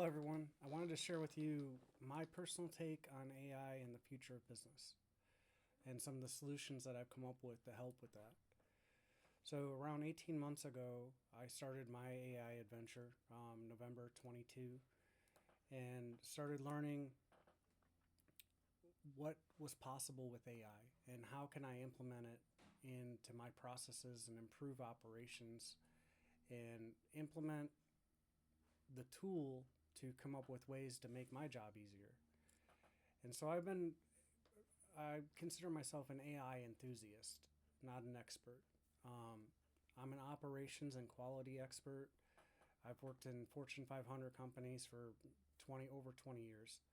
Hello, everyone. I wanted to share with you my personal take on AI and the future of business and some of the solutions that I've come up with to help with that. So, around 18 months ago, I started my AI adventure, November 22, and started learning what was possible with AI and how can I implement it into my processes and improve operations and implement the tool to come up with ways to make my job easier. And so I consider myself an AI enthusiast, not an expert. I'm an operations and quality expert. I've worked in Fortune 500 companies for over 20 years,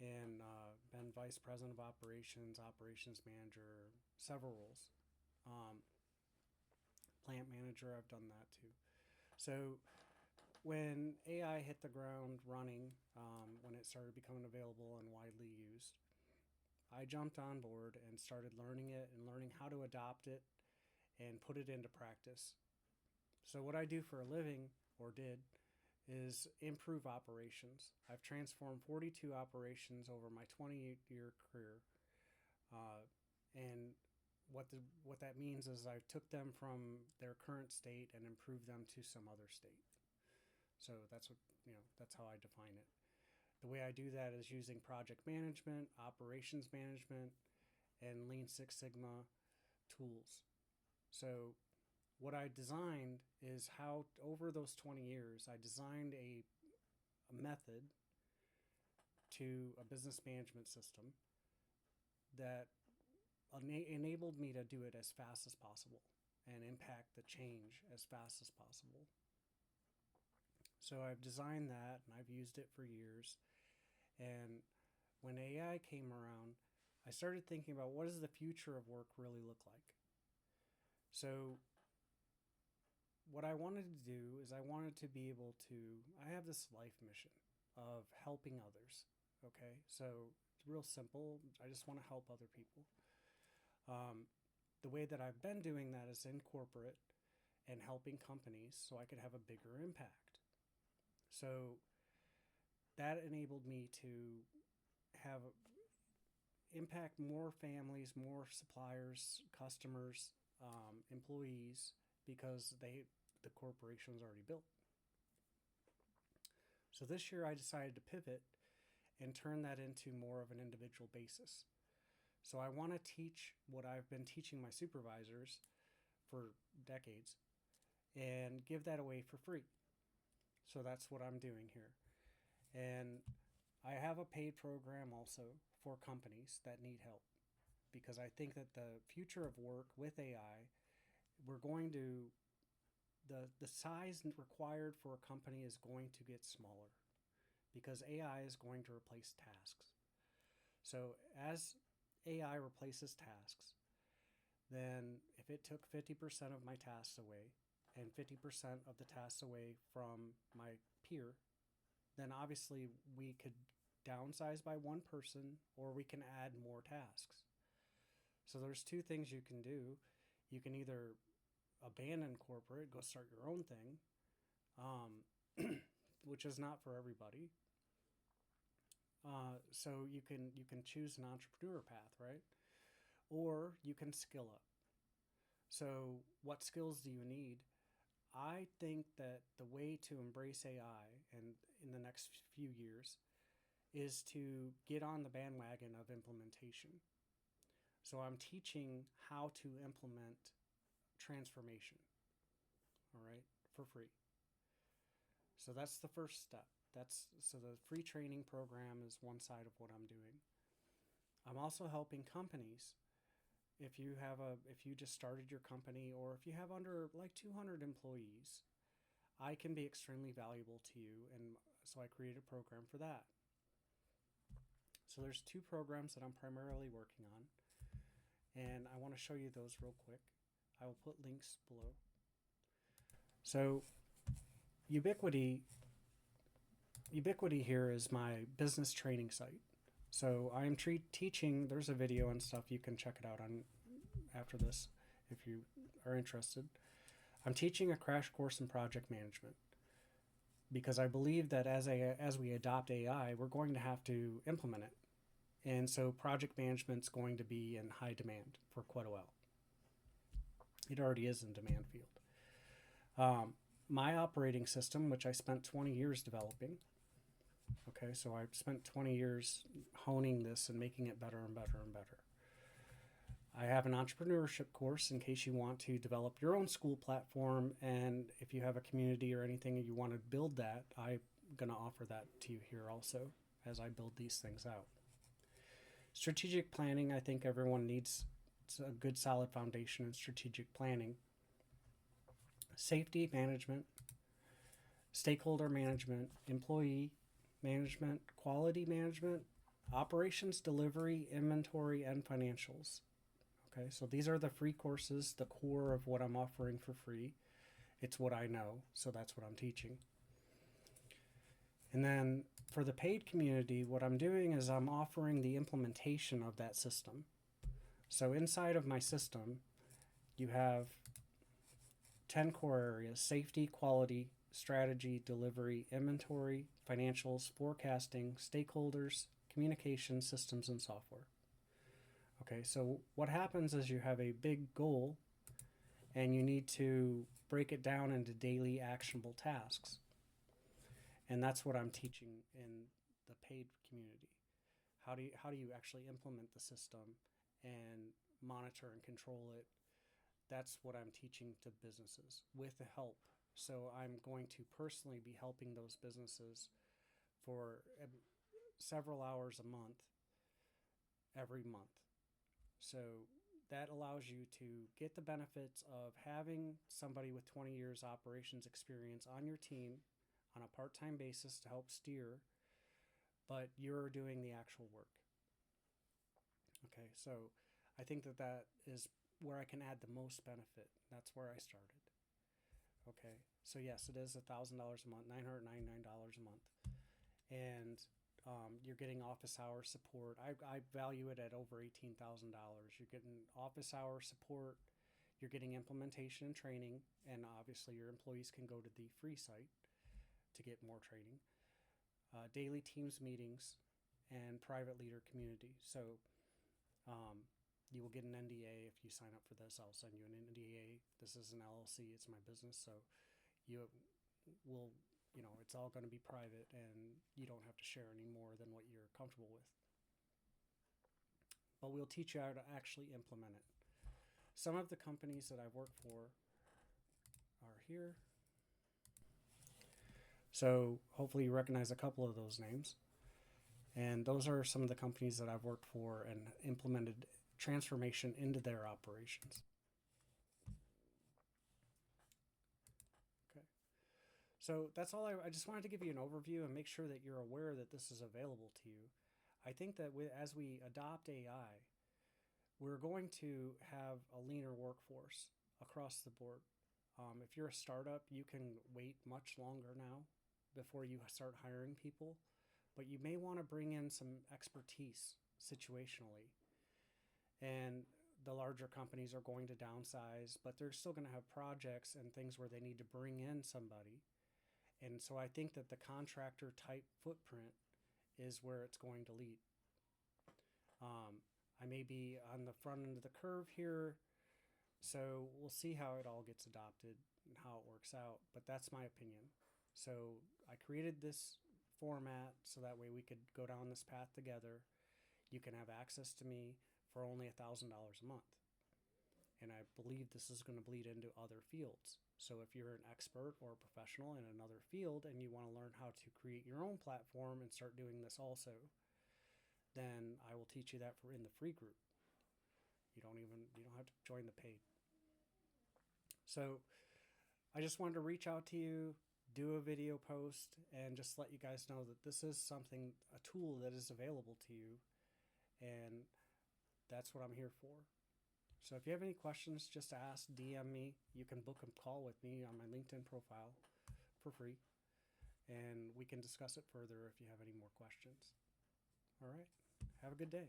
and been vice president of operations, operations manager, several roles. Um, Plant manager, I've done that too. So when AI hit the ground running, when it started becoming available and widely used, I jumped on board and started learning it and learning how to adopt it and put it into practice. So, what I do for a living, or did, is improve operations. I've transformed 42 operations over my 28-year career. Uh, and what that means is I took them from their current state and improved them to some other state. So that's how I define it. The way I do that is using project management, operations management, and Lean Six Sigma tools. So what I designed is how over those 20 years I designed a method to a business management system that enabled me to do it as fast as possible and impact the change as fast as possible. So I've designed that and I've used it for years. And when AI came around, I started thinking about what does the future of work really look like? So what I wanted to do is I wanted to be able to, I have this life mission of helping others. Okay. So it's real simple. I just want to help other people. The way that I've been doing that is in corporate and helping companies so I could have a bigger impact. So that enabled me to have impact more families, more suppliers, customers, employees, because the corporation was already built. So this year I decided to pivot and turn that into more of an individual basis. So I want to teach what I've been teaching my supervisors for decades and give that away for free. So that's what I'm doing here. And I have a paid program also for companies that need help because I think that the future of work with AI, we're going to, the size required for a company is going to get smaller because AI is going to replace tasks. So as AI replaces tasks, then if it took 50% of my tasks away and 50% of the tasks away from my peer, then obviously we could downsize by one person or we can add more tasks. So there's two things you can do. You can either abandon corporate, go start your own thing, um, which is not for everybody. So you can choose an entrepreneur path, right? Or you can skill up. So what skills do you need? I think that the way to embrace AI and in the next few years is to get on the bandwagon of implementation. So I'm teaching how to implement transformation, all right, for free. So that's the first step. So the free training program is one side of what I'm doing. I'm also helping companies. If you just started your company or if you have under like 200 employees, I can be extremely valuable to you, and so I created a program for that. So there's two programs that I'm primarily working on, and I want to show you those real quick. I will put links below. So Ubiquity Ubiquity here is my business training site. So I am teaching. There's a video and stuff. You can check it out on after this if you are interested. I'm teaching a crash course in project management. because I believe that as we adopt AI, we're going to have to implement it. And so project management's going to be in high demand for quite a while. It already is in demand field. My operating system, which I spent 20 years developing, okay, so I spent 20 years honing this and making it better and better and better. I have an entrepreneurship course in case you want to develop your own school platform, and if you have a community or anything and you want to build that, I'm going to offer that to you here also as I build these things out. Strategic planning, I think everyone needs a good solid foundation in strategic planning. Safety management, stakeholder management, employee management, quality management, operations, delivery, inventory, and financials. Okay, so these are the free courses, the core of what I'm offering for free. It's what I know, so that's what I'm teaching. And then for the paid community, what I'm doing is I'm offering the implementation of that system. So inside of my system, you have 10 core areas: safety, quality, strategy, delivery, inventory, financials, forecasting, stakeholders, communication, systems, and software. Okay, so what happens is you have a big goal and you need to break it down into daily actionable tasks. And that's what I'm teaching in the paid community. How do you actually implement the system and monitor and control it? That's what I'm teaching to businesses with the help. So I'm going to personally be helping those businesses for several hours a month, every month. So that allows you to get the benefits of having somebody with 20 years operations experience on your team on a part-time basis to help steer, but you're doing the actual work. Okay, so I think that is where I can add the most benefit. That's where I started. Okay, so yes, it is $1,000 a month, $999 a month, and you're getting office hour support. I value it at over $18,000. You're getting office hour support. You're getting implementation and training, and obviously your employees can go to the free site to get more training. Daily Teams meetings and private leader community. So you will get an NDA if you sign up for this. I'll send you an NDA. This is an LLC. It's my business, so you will, it's all going to be private, and you don't have to share any more than what you're comfortable with. But we'll teach you how to actually implement it. Some of the companies that I've worked for are here. So hopefully you recognize a couple of those names. And those are some of the companies that I've worked for and implemented transformation into their operations. Okay. So that's all I just wanted to give you an overview and make sure that you're aware that this is available to you. I think that as we adopt AI, we're going to have a leaner workforce across the board. If you're a startup, you can wait much longer now before you start hiring people, but you may want to bring in some expertise situationally. And the larger companies are going to downsize, but they're still going to have projects and things where they need to bring in somebody. And so I think that the contractor type footprint is where it's going to lead. I may be on the front end of the curve here, so we'll see how it all gets adopted and how it works out, but that's my opinion. So I created this format so that way we could go down this path together. You can have access to me for only $1,000 a month. And I believe this is going to bleed into other fields. So if you're an expert or a professional in another field and you want to learn how to create your own platform and start doing this also, then I will teach you that in the free group. You don't have to join the paid. So I just wanted to reach out to you, do a video post, and just let you guys know that this is a tool that is available to you, and that's what I'm here for. So if you have any questions, just ask, DM me. You can book a call with me on my LinkedIn profile for free, and we can discuss it further if you have any more questions. All right. Have a good day.